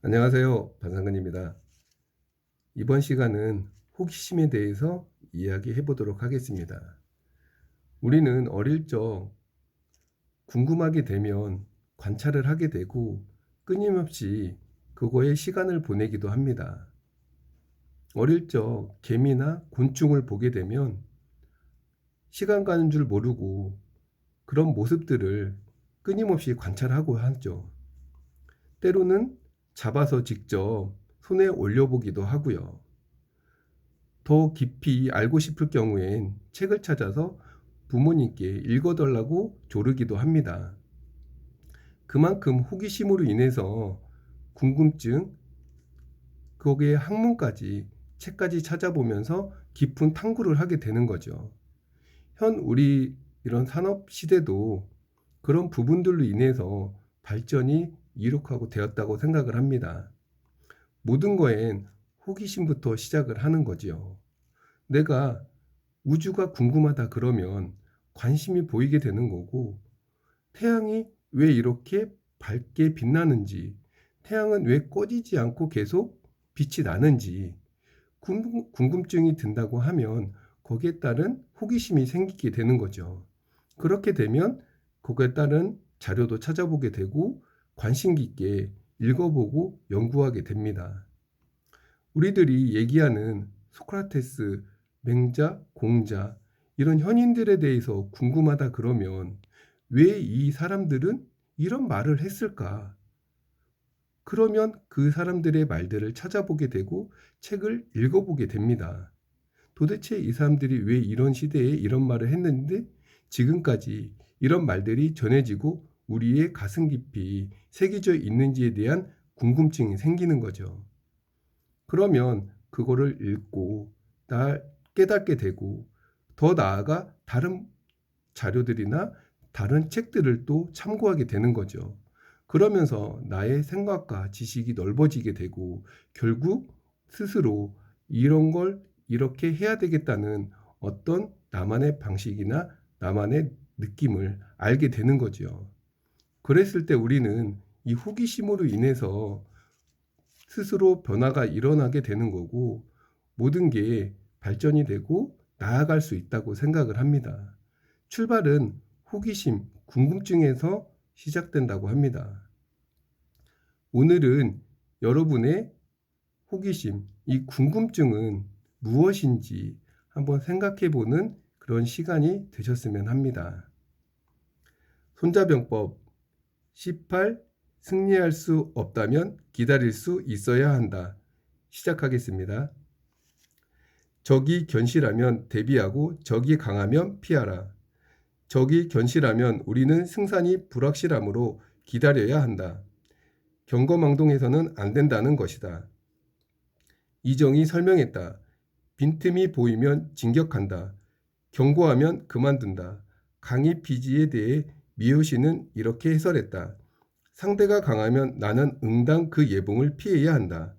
안녕하세요. 반상근입니다. 이번 시간은 호기심에 대해서 이야기해 보도록 하겠습니다. 우리는 어릴 적 궁금하게 되면 관찰을 하게 되고 끊임없이 그거에 시간을 보내기도 합니다. 어릴 적 개미나 곤충을 보게 되면 시간 가는 줄 모르고 그런 모습들을 끊임없이 관찰하고 하죠. 때로는 잡아서 직접 손에 올려보기도 하고요. 더 깊이 알고 싶을 경우엔 책을 찾아서 부모님께 읽어달라고 조르기도 합니다. 그만큼 호기심으로 인해서 궁금증, 거기에 학문까지 책까지 찾아보면서 깊은 탐구를 하게 되는 거죠. 우리 이런 산업 시대도 그런 부분들로 인해서 발전이 이룩하고 되었다고 생각을 합니다. 모든 거엔 호기심부터 시작을 하는 거지요. 내가 우주가 궁금하다 그러면 관심이 보이게 되는 거고, 태양이 왜 이렇게 밝게 빛나는지, 태양은 왜 꺼지지 않고 계속 빛이 나는지 궁금증이 든다고 하면 거기에 따른 호기심이 생기게 되는 거죠. 그렇게 되면 거기에 따른 자료도 찾아보게 되고 관심 깊게 읽어보고 연구하게 됩니다. 우리들이 얘기하는 소크라테스, 맹자, 공자 이런 현인들에 대해서 궁금하다 그러면 왜 이 사람들은 이런 말을 했을까? 그러면 그 사람들의 말들을 찾아보게 되고 책을 읽어보게 됩니다. 도대체 이 사람들이 왜 이런 시대에 이런 말을 했는데 지금까지 이런 말들이 전해지고 우리의 가슴 깊이 새겨져 있는지에 대한 궁금증이 생기는 거죠. 그러면 그거를 읽고 깨닫게 되고 더 나아가 다른 자료들이나 다른 책들을 또 참고하게 되는 거죠. 그러면서 나의 생각과 지식이 넓어지게 되고 결국 스스로 이런 걸 이렇게 해야 되겠다는 어떤 나만의 방식이나 나만의 느낌을 알게 되는 거죠. 그랬을 때 우리는 이 호기심으로 인해서 스스로 변화가 일어나게 되는 거고 모든 게 발전이 되고 나아갈 수 있다고 생각을 합니다. 출발은 호기심, 궁금증에서 시작된다고 합니다. 오늘은 여러분의 호기심, 이 궁금증은 무엇인지 한번 생각해 보는 그런 시간이 되셨으면 합니다. 손자병법 18. 승리할 수 없다면 기다릴 수 있어야 한다. 시작하겠습니다. 적이 견실하면 대비하고 적이 강하면 피하라. 적이 견실하면 우리는 승산이 불확실하므로 기다려야 한다. 경거망동해서는 안 된다는 것이다. 이정이 설명했다. 빈틈이 보이면 진격한다. 경고하면 그만둔다. 강의 피지에 대해 미요시는 이렇게 해설했다. 상대가 강하면 나는 응당 그 예봉을 피해야 한다.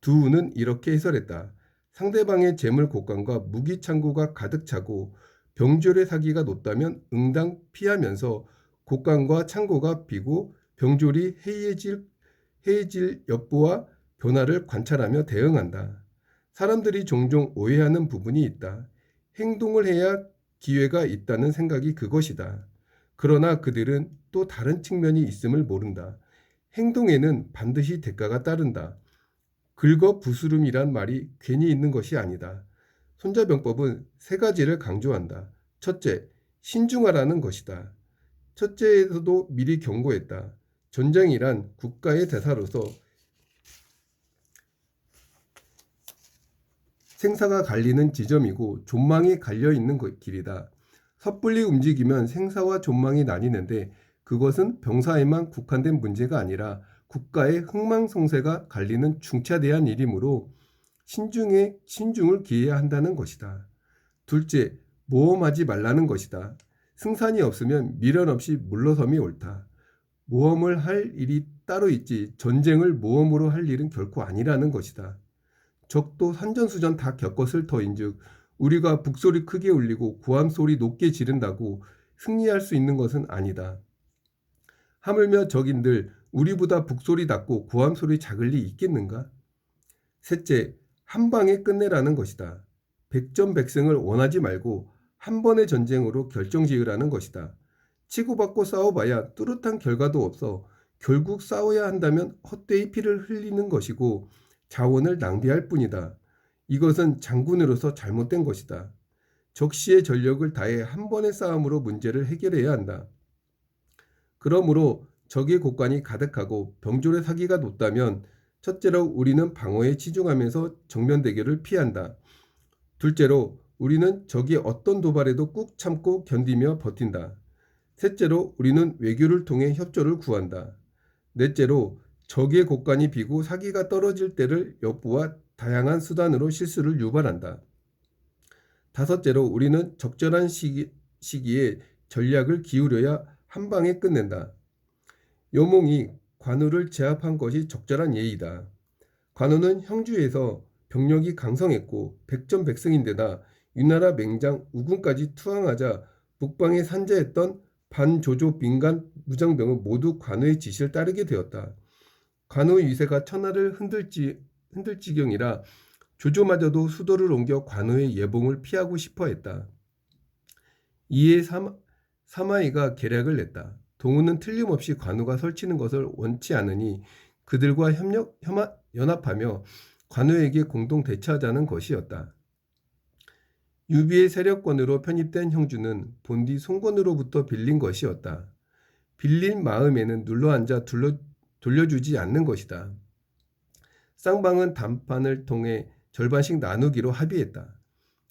두우는 이렇게 해설했다. 상대방의 재물 곳간과 무기 창고가 가득 차고 병졸의 사기가 높다면 응당 피하면서 곳간과 창고가 비고 병졸이 해이해질 여부와 변화를 관찰하며 대응한다. 사람들이 종종 오해하는 부분이 있다. 행동을 해야 기회가 있다는 생각이 그것이다. 그러나 그들은 또 다른 측면이 있음을 모른다. 행동에는 반드시 대가가 따른다. 긁어부스름이란 말이 괜히 있는 것이 아니다. 손자병법은 세 가지를 강조한다. 첫째, 신중하라는 것이다. 첫째에서도 미리 경고했다. 전쟁이란 국가의 대사로서 생사가 갈리는 지점이고 존망이 갈려있는 길이다. 섣불리 움직이면 생사와 존망이 나뉘는데 그것은 병사에만 국한된 문제가 아니라 국가의 흥망성쇠가 갈리는 중차대한 일이므로 신중을 기해야 한다는 것이다. 둘째, 모험하지 말라는 것이다. 승산이 없으면 미련 없이 물러섬이 옳다. 모험을 할 일이 따로 있지 전쟁을 모험으로 할 일은 결코 아니라는 것이다. 적도 산전수전 다 겪었을 터인즉 우리가 북소리 크게 울리고 고함소리 높게 지른다고 승리할 수 있는 것은 아니다. 하물며 적인들 우리보다 북소리 낮고 고함소리 작을 리 있겠는가? 셋째, 한 방에 끝내라는 것이다. 백전백승을 원하지 말고 한 번의 전쟁으로 결정지으라는 것이다. 치고받고 싸워봐야 뚜렷한 결과도 없어 결국 싸워야 한다면 헛되이 피를 흘리는 것이고 자원을 낭비할 뿐이다. 이것은 장군으로서 잘못된 것이다. 적시의 전력을 다해 한 번의 싸움으로 문제를 해결해야 한다. 그러므로 적의 곳간이 가득하고 병졸의 사기가 높다면 첫째로 우리는 방어에 치중하면서 정면 대결을 피한다. 둘째로 우리는 적이 어떤 도발에도 꾹 참고 견디며 버틴다. 셋째로 우리는 외교를 통해 협조를 구한다. 넷째로 적의 곳간이 비고 사기가 떨어질 때를 엿보아 다양한 수단으로 실수를 유발한다. 다섯째로 우리는 적절한 시기에 전략을 기울여야 한 방에 끝낸다. 여몽이 관우를 제압한 것이 적절한 예의다. 관우는 형주에서 병력이 강성했고 백전백승인데다 위나라 맹장 우군까지 투항하자 북방에 산재했던 반조조 민간 무장병은 모두 관우의 지시를 따르게 되었다. 관우의 위세가 천하를 흔들 지경이라 조조마저도 수도를 옮겨 관우의 예봉을 피하고 싶어 했다. 이에 사마이가 계략을 냈다. 동우는 틀림없이 관우가 설치는 것을 원치 않으니 그들과 연합하며 관우에게 공동 대처하자는 것이었다. 유비의 세력권으로 편입된 형주는 본디 송건으로부터 빌린 것이었다. 빌린 마음에는 눌러앉아 돌려주지 않는 것이다. 쌍방은 담판을 통해 절반씩 나누기로 합의했다.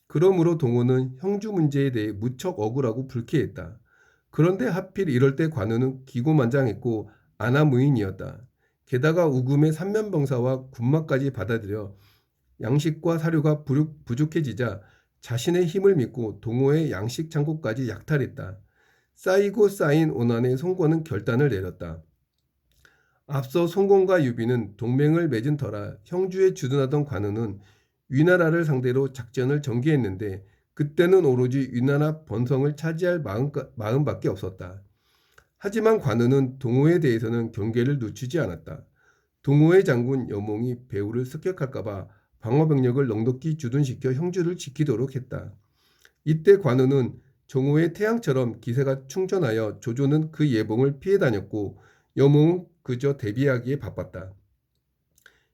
그러므로 동호는 형주 문제에 대해 무척 억울하고 불쾌했다. 그런데 하필 이럴 때 관우는 기고만장했고 안하무인이었다. 게다가 우금의 삼면병사와 군마까지 받아들여 양식과 사료가 부족해지자 자신의 힘을 믿고 동호의 양식 창고까지 약탈했다. 쌓이고 쌓인 오난에 송건은 결단을 내렸다. 앞서 송건과 유비는 동맹을 맺은 터라 형주에 주둔하던 관우는 위나라를 상대로 작전을 전개했는데 그때는 오로지 위나라 번성을 차지할 마음밖에 없었다. 하지만 관우는 동호에 대해서는 경계를 늦추지 않았다. 동호의 장군 여몽이 배후를 습격할까봐 방어병력을 넉넉히 주둔시켜 형주를 지키도록 했다. 이때 관우는 정오의 태양처럼 기세가 충천하여 조조는 그 예봉을 피해 다녔고 여몽은 그저 대비하기에 바빴다.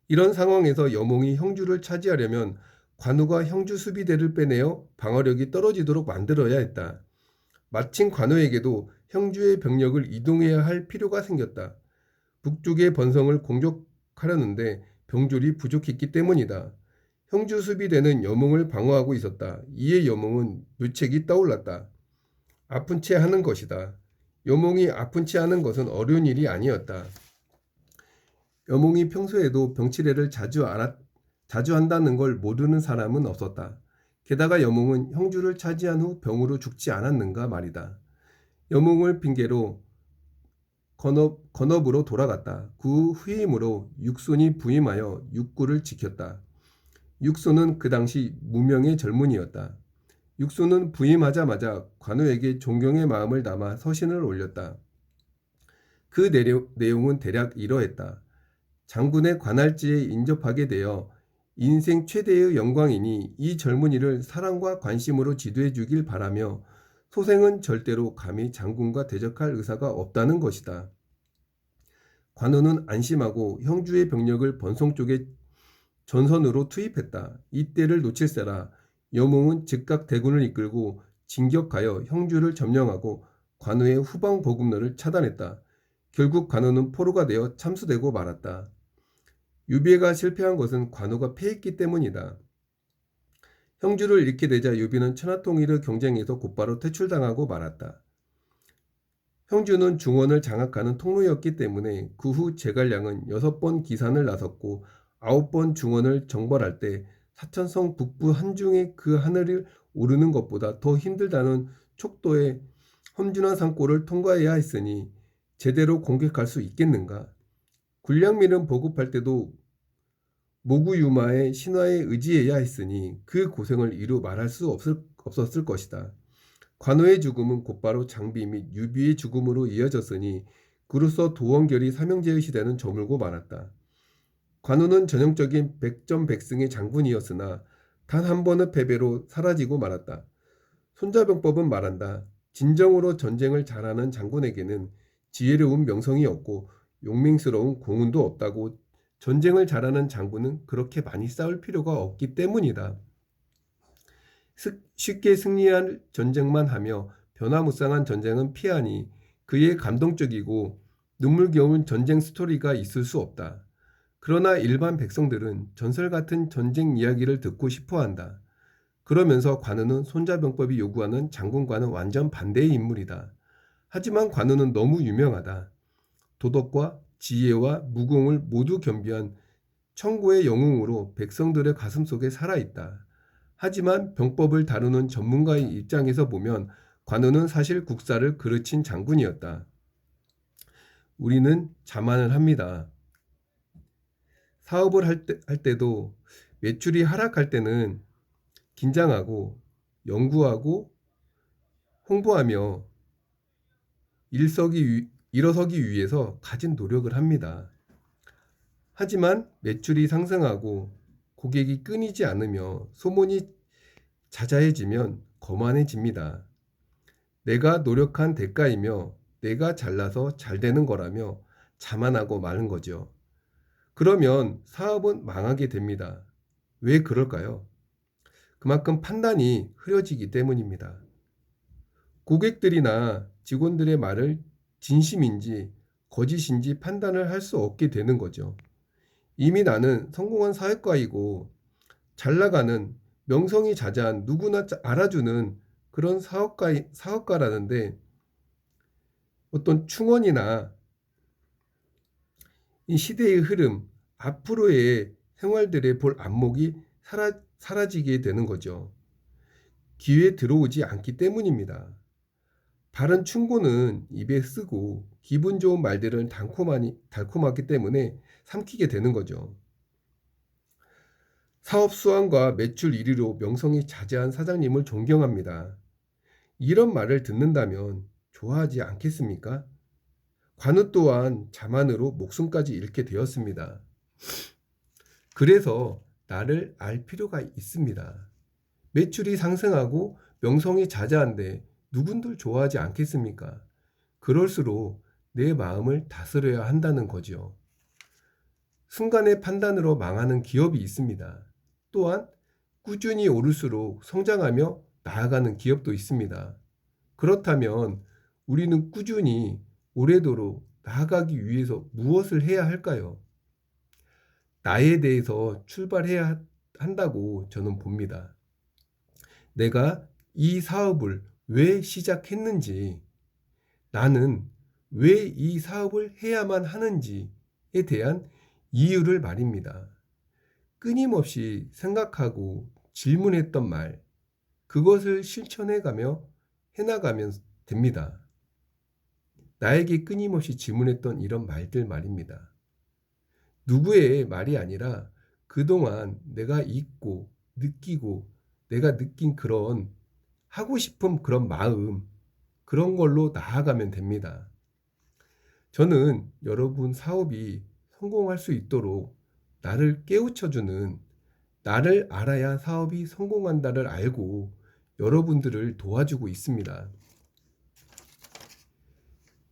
이런 상황에서 여몽이 형주를 차지하려면 관우가 형주 수비대를 빼내어 방어력이 떨어지도록 만들어야 했다. 마침 관우에게도 형주의 병력을 이동해야 할 필요가 생겼다. 북쪽의 번성을 공격하려는데 병졸이 부족했기 때문이다. 형주 수비대는 여몽을 방어하고 있었다. 이에 여몽은 묘책이 떠올랐다. 아픈 채 하는 것이다. 여몽이 아픈 채 하는 것은 어려운 일이 아니었다. 여몽이 평소에도 병치레를 자주 한다는 걸 모르는 사람은 없었다. 게다가 여몽은 형주를 차지한 후 병으로 죽지 않았는가 말이다. 여몽을 핑계로 건업으로 돌아갔다. 그 후임으로 육손이 부임하여 육구를 지켰다. 육손은 그 당시 무명의 젊은이였다. 육손은 부임하자마자 관우에게 존경의 마음을 담아 서신을 올렸다. 그 내용은 대략 이러했다. 장군의 관할지에 인접하게 되어 인생 최대의 영광이니 이 젊은이를 사랑과 관심으로 지도해 주길 바라며 소생은 절대로 감히 장군과 대적할 의사가 없다는 것이다. 관우는 안심하고 형주의 병력을 번성 쪽에 전선으로 투입했다. 이때를 놓칠세라 여몽은 즉각 대군을 이끌고 진격하여 형주를 점령하고 관우의 후방 보급로를 차단했다. 결국 관우는 포로가 되어 참수되고 말았다. 유비가 실패한 것은 관우가 패했기 때문이다. 형주를 잃게 되자 유비는 천하통일의 경쟁에서 곧바로 퇴출당하고 말았다. 형주는 중원을 장악하는 통로였기 때문에 그 후 제갈량은 6번 기산을 나섰고 9번 중원을 정벌할 때 사천성 북부 한중의 그 하늘을 오르는 것보다 더 힘들다는 촉도의 험준한 산골을 통과해야 했으니 제대로 공격할 수 있겠는가? 군량밀은 보급할 때도 모구유마의 신화에 의지해야 했으니 그 고생을 이루 말할 수 없었을 것이다. 관우의 죽음은 곧바로 장비 및 유비의 죽음으로 이어졌으니 그로써 도원결이 삼형제의 시대는 저물고 말았다. 관우는 전형적인 백전백승의 장군이었으나 단 한 번의 패배로 사라지고 말았다. 손자병법은 말한다. 진정으로 전쟁을 잘하는 장군에게는 지혜로운 명성이 없고 용맹스러운 공훈도 없다고. 전쟁을 잘하는 장군은 그렇게 많이 싸울 필요가 없기 때문이다. 쉽게 승리할 전쟁만 하며 변화무쌍한 전쟁은 피하니 그의 감동적이고 눈물겨운 전쟁 스토리가 있을 수 없다. 그러나 일반 백성들은 전설 같은 전쟁 이야기를 듣고 싶어 한다. 그러면서 관우는 손자병법이 요구하는 장군과는 완전 반대의 인물이다. 하지만 관우는 너무 유명하다. 도덕과 지혜와 무공을 모두 겸비한 천고의 영웅으로 백성들의 가슴속에 살아있다. 하지만 병법을 다루는 전문가의 입장에서 보면 관우는 사실 국사를 그르친 장군이었다. 우리는 자만을 합니다. 사업을 할 때도 매출이 하락할 때는 긴장하고 연구하고 홍보하며 일어서기 위해서 가진 노력을 합니다. 하지만 매출이 상승하고 고객이 끊이지 않으며 소문이 자자해지면 거만해집니다. 내가 노력한 대가이며 내가 잘나서 잘 되는 거라며 자만하고 마는 거죠. 그러면 사업은 망하게 됩니다. 왜 그럴까요? 그만큼 판단이 흐려지기 때문입니다. 고객들이나 직원들의 말을 진심인지 거짓인지 판단을 할 수 없게 되는 거죠. 이미 나는 성공한 사회과이고 잘 나가는 명성이 자자한 누구나 알아주는 그런 사업가라는데 어떤 충원이나 이 시대의 흐름, 앞으로의 생활들의 볼 안목이 사라지게 되는 거죠. 귀에 들어오지 않기 때문입니다. 바른 충고는 입에 쓰고 기분 좋은 말들은 달콤하기 때문에 삼키게 되는 거죠. 사업 수완과 매출 1위로 명성이 자자한 사장님을 존경합니다. 이런 말을 듣는다면 좋아하지 않겠습니까? 관우 또한 자만으로 목숨까지 잃게 되었습니다. 그래서 나를 알 필요가 있습니다. 매출이 상승하고 명성이 자자한데 누군들 좋아하지 않겠습니까? 그럴수록 내 마음을 다스려야 한다는 거죠. 순간의 판단으로 망하는 기업이 있습니다. 또한 꾸준히 오를수록 성장하며 나아가는 기업도 있습니다. 그렇다면 우리는 꾸준히 오래도록 나아가기 위해서 무엇을 해야 할까요? 나에 대해서 출발해야 한다고 저는 봅니다. 내가 이 사업을 왜 시작했는지, 나는 왜 이 사업을 해야만 하는지에 대한 이유를 말입니다. 끊임없이 생각하고 질문했던 말, 그것을 실천해가며 해나가면 됩니다. 나에게 끊임없이 질문했던 이런 말들 말입니다. 누구의 말이 아니라 그동안 내가 잊고 느끼고 내가 느낀 그런 하고 싶은 그런 마음, 그런 걸로 나아가면 됩니다. 저는 여러분 사업이 성공할 수 있도록 나를 깨우쳐주는, 나를 알아야 사업이 성공한다를 알고 여러분들을 도와주고 있습니다.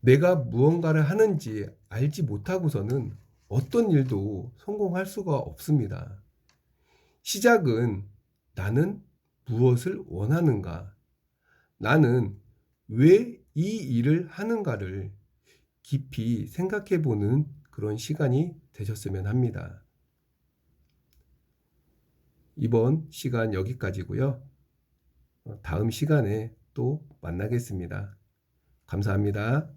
내가 무언가를 하는지 알지 못하고서는 어떤 일도 성공할 수가 없습니다. 시작은 나는 무엇을 원하는가? 나는 왜 이 일을 하는가를 깊이 생각해 보는 그런 시간이 되셨으면 합니다. 이번 시간 여기까지고요. 다음 시간에 또 만나겠습니다. 감사합니다.